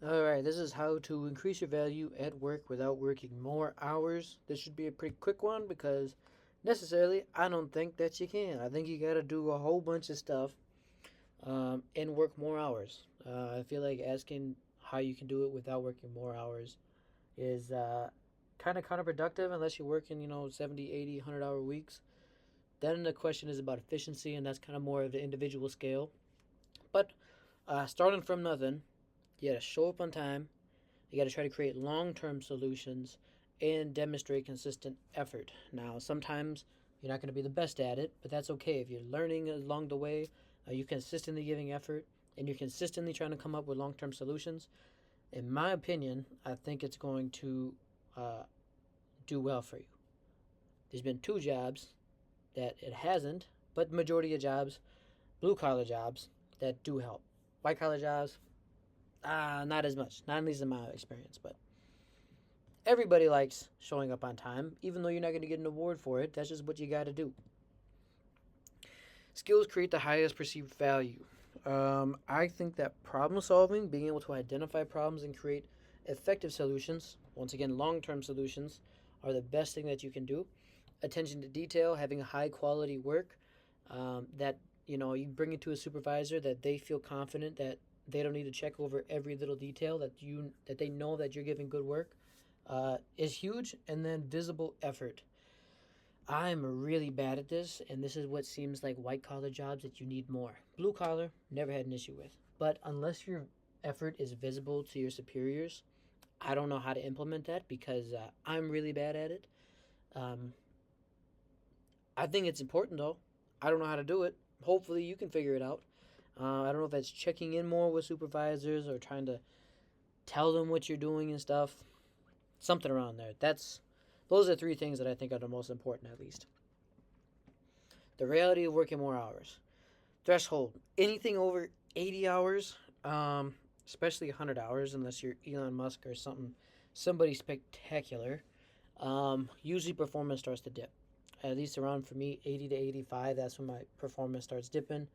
Alright, this is how to increase your value at work without working more hours. This should be a pretty quick one because necessarily I don't think that you can. I think you gotta do a whole bunch of stuff and work more hours. I feel like asking how you can do it without working more hours is kind of counterproductive unless you're working, 70, 80, 100-hour weeks. Then the question is about efficiency, and that's kind of more of the individual scale. But starting from nothing, you gotta show up on time. You gotta try to create long-term solutions and demonstrate consistent effort. Now, sometimes you're not gonna be the best at it, but that's okay. If you're learning along the way, you're consistently giving effort, and you're consistently trying to come up with long-term solutions. In my opinion, I think it's going to uh, do well for you. There's been two jobs that it hasn't, but the majority of jobs, blue collar jobs, that do help. White collar jobs, not as much. Not at least in my experience, but everybody likes showing up on time, even though you're not going to get an award for it. That's just what you got to do. Skills create the highest perceived value. I think that problem solving, being able to identify problems and create effective solutions, once again, long term solutions, are the best thing that you can do. Attention to detail, having high quality work that you bring it to a supervisor that they feel confident that they don't need to check over every little detail that they know that you're giving good work is huge. And then visible effort. I'm really bad at this, and this is what seems like white collar jobs that you need more. Blue collar, never had an issue with. But unless your effort is visible to your superiors, I don't know how to implement that because I'm really bad at it. Um, I think it's important though. I don't know how to do it. Hopefully, you can figure it out. I don't know if that's checking in more with supervisors or trying to tell them what you're doing and stuff. Something around there. Those are three things that I think are the most important, at least. The reality of working more hours. Threshold. Anything over 80 hours, especially 100 hours, unless you're Elon Musk or somebody spectacular, usually performance starts to dip. At least around for me, 80 to 85, that's when my performance starts dipping.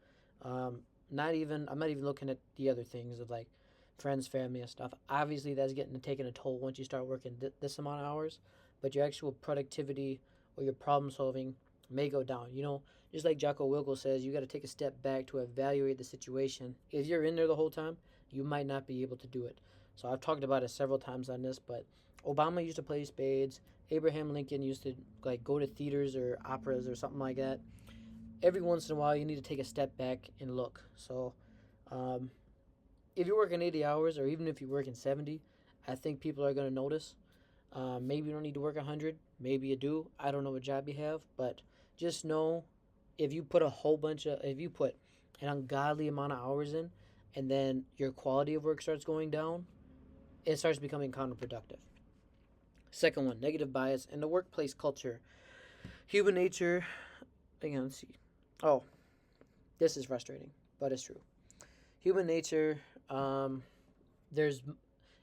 I'm not even looking at the other things of like friends, family, and stuff. Obviously, that's getting taken a toll once you start working this amount of hours, but your actual productivity or your problem solving may go down. Just like Jocko Wilko says, you got to take a step back to evaluate the situation. If you're in there the whole time, you might not be able to do it. So I've talked about it several times on this, but Obama used to play spades. Abraham Lincoln used to like go to theaters or operas or something like that. Every once in a while, you need to take a step back and look. So, um, if you're working 80 hours or even if you're working 70, I think people are going to notice. Maybe you don't need to work 100. Maybe you do. I don't know what job you have, but just know if you put an ungodly amount of hours in and then your quality of work starts going down, it starts becoming counterproductive. Second one, negative bias in the workplace culture. Human nature, again, let's see. Oh, this is frustrating, but it's true. Human nature, um, there's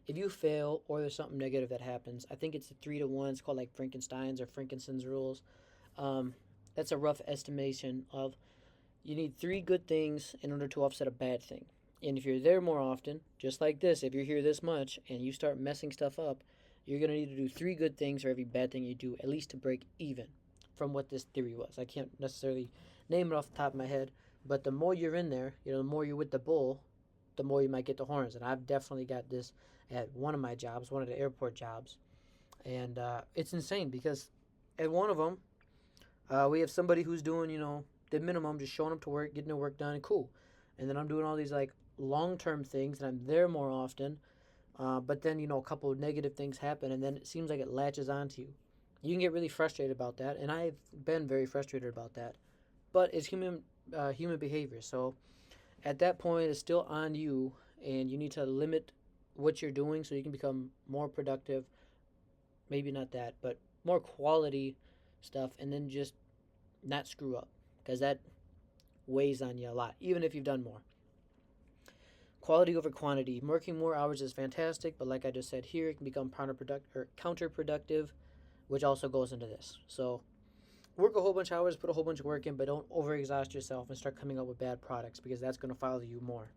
if you fail or there's something negative that happens, I think it's a 3 to 1. It's called like Frankenstein's or Frankenstein's rules. Um, that's a rough estimation of you need three good things in order to offset a bad thing. And if you're there more often, just like this, if you're here this much and you start messing stuff up, you're going to need to do three good things for every bad thing you do, at least to break even from what this theory was. I can't necessarily name it off the top of my head, but the more you're in there, the more you're with the bull, the more you might get the horns. And I've definitely got this at one of my jobs, one of the airport jobs. And it's insane because at one of them, we have somebody who's doing, the minimum, just showing up to work, getting their work done, and cool. And then I'm doing all these like long term things, and I'm there more often. But then a couple of negative things happen, and then it seems like it latches onto you. You can get really frustrated about that, and I've been very frustrated about that. But it's human behavior. So at that point, it's still on you, and you need to limit what you're doing so you can become more productive. Maybe not that, but more quality stuff, and then just not screw up because that weighs on you a lot, even if you've done more. Quality over quantity. Working more hours is fantastic, but like I just said here, it can become counterproductive, which also goes into this. So work a whole bunch of hours, put a whole bunch of work in, but don't overexhaust yourself and start coming up with bad products because that's going to follow you more.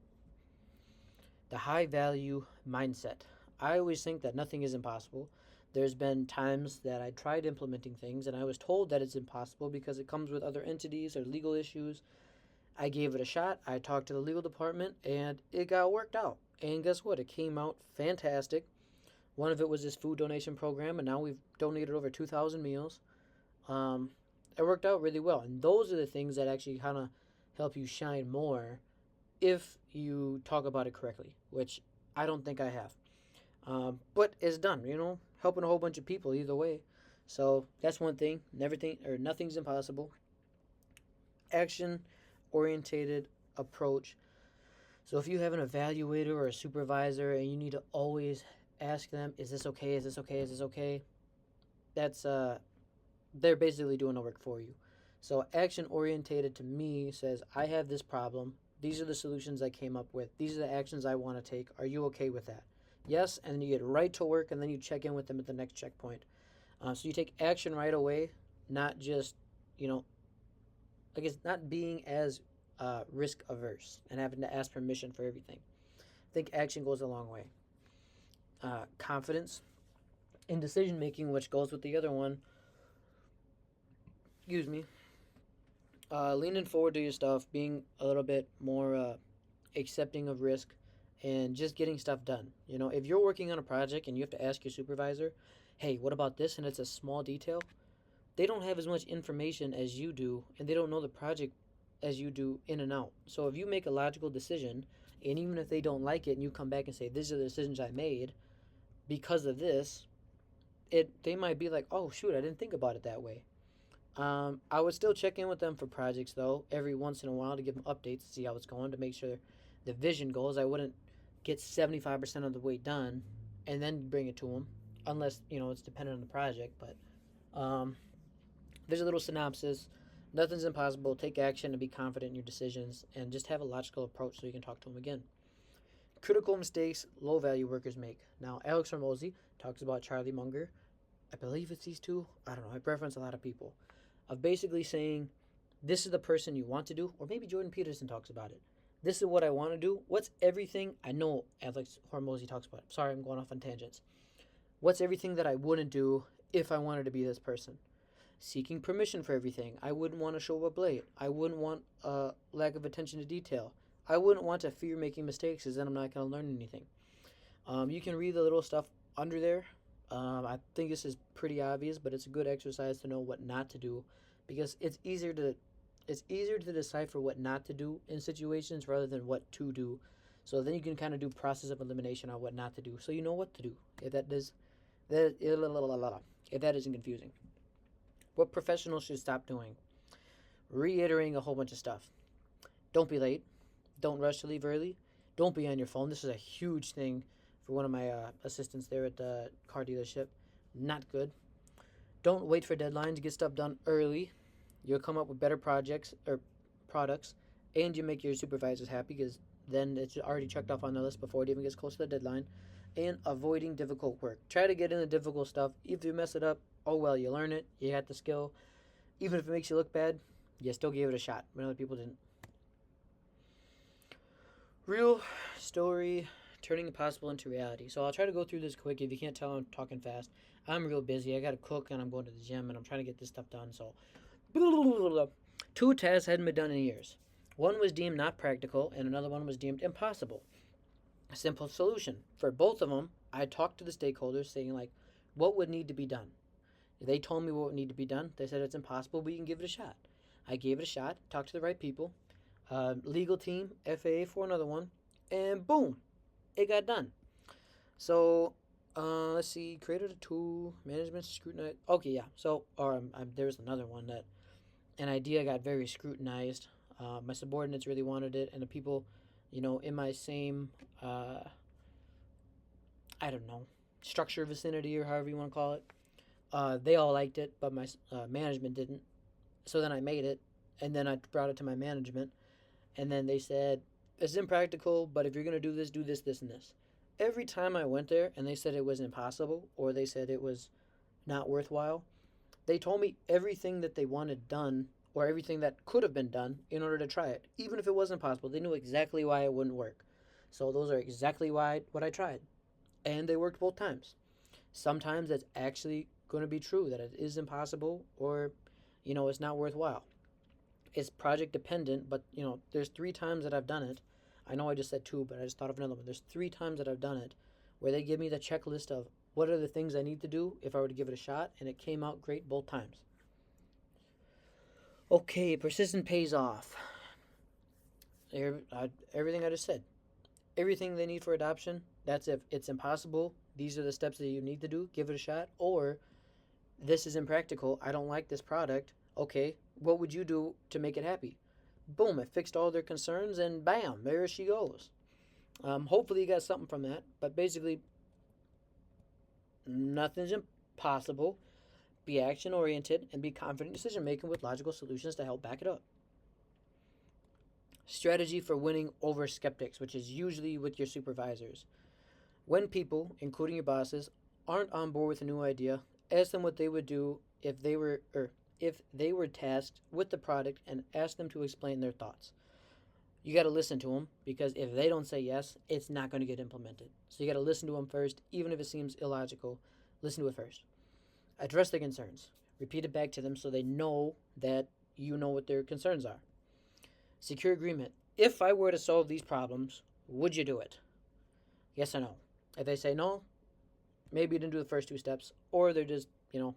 The high value mindset. I always think that nothing is impossible. There's been times that I tried implementing things and I was told that it's impossible because it comes with other entities or legal issues. I gave it a shot. I talked to the legal department and it got worked out. And guess what? It came out fantastic. One of it was this food donation program, and now we've donated over 2,000 meals. Um, it worked out really well. And those are the things that actually kind of help you shine more if you talk about it correctly, which I don't think I have. But it's done, helping a whole bunch of people either way. So that's one thing. Never think or nothing's impossible. Action orientated approach. So if you have an evaluator or a supervisor and you need to always ask them, is this okay? Is this okay? Is this okay? That's they're basically doing the work for you. So action orientated to me says, I have this problem. These are the solutions I came up with. These are the actions I want to take. Are you okay with that? Yes, and then you get right to work, and then you check in with them at the next checkpoint. So you take action right away, not just, I guess not being as risk averse and having to ask permission for everything. I think action goes a long way. Confidence in decision making, which goes with the other one. Excuse me. Leaning forward to your stuff, being a little bit more accepting of risk, and just getting stuff done. If you're working on a project and you have to ask your supervisor, hey, what about this? And it's a small detail, they don't have as much information as you do, and they don't know the project as you do in and out. So if you make a logical decision, and even if they don't like it, and you come back and say, these are the decisions I made because of this, they might be like, oh, shoot, I didn't think about it that way. I would still check in with them for projects, though, every once in a while to give them updates to see how it's going, to make sure the vision goals. I wouldn't get 75% of the way done and then bring it to them, unless, it's dependent on the project. But there's a little synopsis. Nothing's impossible. Take action and be confident in your decisions, and just have a logical approach so you can talk to them again. Critical mistakes low-value workers make. Now, Alex Hormozy talks about Charlie Munger. I believe it's these two. I don't know. I reference a lot of people. Of basically saying, this is the person you want to do, or maybe Jordan Peterson talks about it. This is what I want to do. What's everything? I know Alex Hormozy talks about it. Sorry, I'm going off on tangents. What's everything that I wouldn't do if I wanted to be this person? Seeking permission for everything. I wouldn't want to show up late. I wouldn't want a lack of attention to detail. I wouldn't want to fear making mistakes, because then I'm not going to learn anything. You can read the little stuff under there. I think this is pretty obvious, but it's a good exercise to know what not to do, because it's easier to decipher what not to do in situations rather than what to do. So then you can kind of do process of elimination on what not to do, so you know what to do. If that isn't confusing. What professionals should stop doing? Reiterating a whole bunch of stuff. Don't be late. Don't rush to leave early. Don't be on your phone. This is a huge thing for one of my assistants there at the car dealership. Not good. Don't wait for deadlines. Get stuff done early. You'll come up with better projects or products, and you make your supervisors happy, because then it's already checked off on the list before it even gets close to the deadline. And avoiding difficult work. Try to get into difficult stuff. If you mess it up, oh well, you learn it. You got the skill. Even if it makes you look bad, you still gave it a shot when other people didn't. Real story, turning impossible into reality. So I'll try to go through this quick. If you can't tell, I'm talking fast. I'm real busy. I got to cook, and I'm going to the gym, and I'm trying to get this stuff done. So 2 tests hadn't been done in years. One was deemed not practical, and another one was deemed impossible. A simple solution. For both of them, I talked to the stakeholders saying, what would need to be done? They told me what would need to be done. They said it's impossible, but you can give it a shot. I gave it a shot, talked to the right people, legal team, FAA for another one, and boom, it got done. So, let's see, created a tool, management scrutinized. Okay, yeah. So, there's another one that an idea got very scrutinized. My subordinates really wanted it, and the people, in my same, structure vicinity, or however you want to call it, they all liked it, but my management didn't. So then I made it, and then I brought it to my management, and then they said, it's impractical, but if you're going to do this, this, and this. Every time I went there and they said it was impossible, or they said it was not worthwhile, they told me everything that they wanted done, or everything that could have been done in order to try it. Even if it wasn't possible, they knew exactly why it wouldn't work. So those are exactly what I tried, and they worked both times. Sometimes it's actually going to be true that it is impossible, or it's not worthwhile. It's project dependent, but there's 3 times that I've done it. I know I just said 2, but I just thought of another one. There's 3 times that I've done it where they give me the checklist of what are the things I need to do if I were to give it a shot, and it came out great both times. Okay, persistence pays off. Everything I just said. Everything they need for adoption, that's if it's impossible. These are the steps that you need to do. Give it a shot. Or this is impractical. I don't like this product. Okay, what would you do to make it happy? Boom, it fixed all their concerns, and bam, there she goes. Hopefully, you got something from that. But basically, nothing's impossible. Be action oriented and be confident decision making with logical solutions to help back it up. Strategy for winning over skeptics, which is usually with your supervisors. When people, including your bosses, aren't on board with a new idea, ask them what they would do if they were tasked with the product, and ask them to explain their thoughts. You got to listen to them, because if they don't say yes, it's not going to get implemented. So you got to listen to them first, even if it seems illogical. Listen to it first. Address their concerns. Repeat it back to them so they know that you know what their concerns are. Secure agreement. If I were to solve these problems, would you do it? Yes or no? If they say no, maybe you didn't do the first 2 steps, or they're just, I don't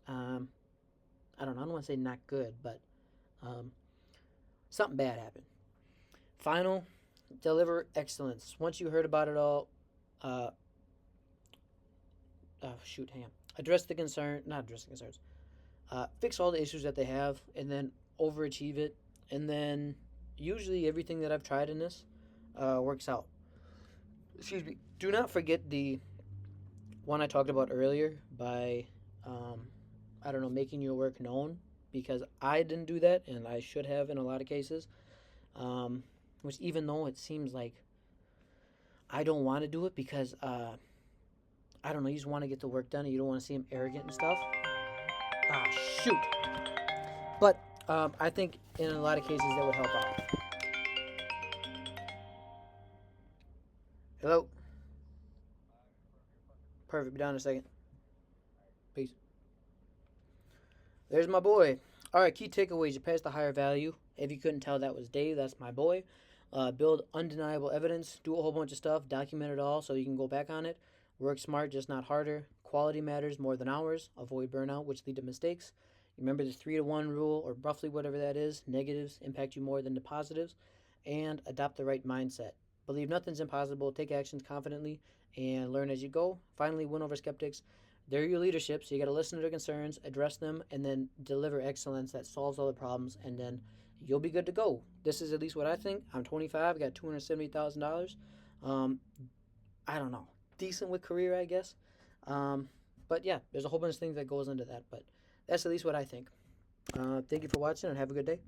know, I don't want to say not good, but something bad happened. Final, deliver excellence. Once you heard about it all, address the concern, not address the concerns, fix all the issues that they have, and then overachieve it, and then usually everything that I've tried in this works out. Excuse me. Do not forget the one I talked about earlier by, making your work known, because I didn't do that, and I should have in a lot of cases. Which, even though it seems like I don't want to do it, because I don't know, you just want to get the work done and you don't want to seem arrogant and stuff. Ah, shoot. But I think in a lot of cases that would help out. Hello? Perfect. Be down in a second. Peace. There's my boy. All right, key takeaways. You passed the higher value. If you couldn't tell, that was Dave. That's my boy. Build undeniable evidence. Do a whole bunch of stuff. Document it all so you can go back on it. Work smart, just not harder. Quality matters more than hours. Avoid burnout, which lead to mistakes. Remember the 3-to-1 rule, or roughly whatever that is. Negatives impact you more than the positives. And adopt the right mindset. Believe nothing's impossible. Take actions confidently and learn as you go. Finally, win over skeptics. They're your leadership, so you got to listen to their concerns, address them, and then deliver excellence that solves all the problems, and then you'll be good to go. This is at least what I think. I'm 25, got $270,000. I don't know, decent with career, I guess. But yeah, there's a whole bunch of things that goes into that, but that's at least what I think. Thank you for watching, and have a good day.